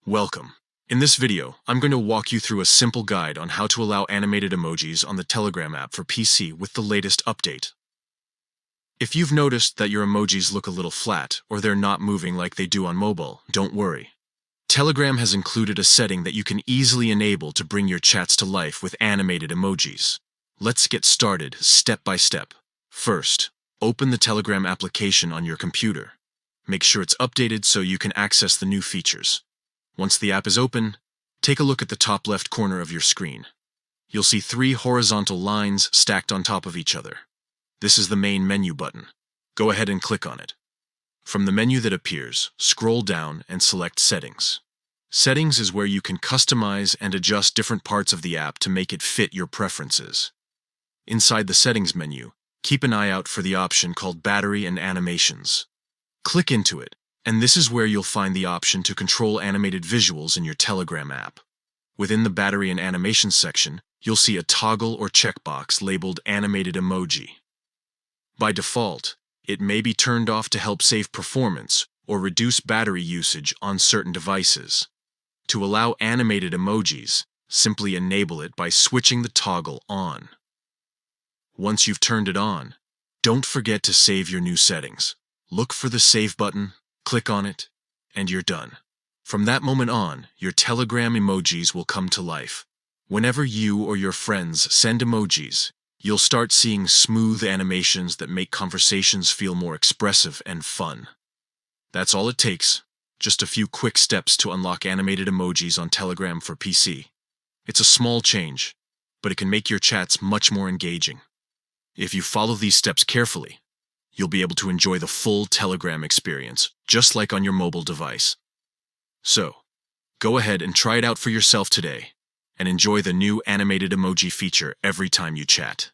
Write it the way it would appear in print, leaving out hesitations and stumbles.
Welcome. In this video, I'm going to walk you through a simple guide on how to allow animated emojis on the Telegram app for PC with the latest update. If you've noticed that your emojis look a little flat or they're not moving like they do on mobile, don't worry. Telegram has included a setting that you can easily enable to bring your chats to life with animated emojis. Let's get started step by step. First, open the Telegram application on your computer. Make sure it's updated so you can access the new features. Once the app is open, take a look at the top left corner of your screen. You'll see 3 horizontal lines stacked on top of each other. This is the main menu button. Go ahead and click on it. From the menu that appears, scroll down and select Settings. Settings is where you can customize and adjust different parts of the app to make it fit your preferences. Inside the Settings menu, keep an eye out for the option called Battery and Animations. Click into it, and this is where you'll find the option to control animated visuals in your Telegram app. Within the Battery and Animations section, you'll see a toggle or checkbox labeled Animated Emoji. By default, it may be turned off to help save performance or reduce battery usage on certain devices. To allow animated emojis, simply enable it by switching the toggle on. Once you've turned it on, don't forget to save your new settings. Look for the Save button, click on it, and you're done. From that moment on, your Telegram emojis will come to life. Whenever you or your friends send emojis, you'll start seeing smooth animations that make conversations feel more expressive and fun. That's all it takes, just a few quick steps to unlock animated emojis on Telegram for PC. It's a small change, but it can make your chats much more engaging. If you follow these steps carefully, you'll be able to enjoy the full Telegram experience, just like on your mobile device. So, go ahead and try it out for yourself today, and enjoy the new animated emoji feature every time you chat.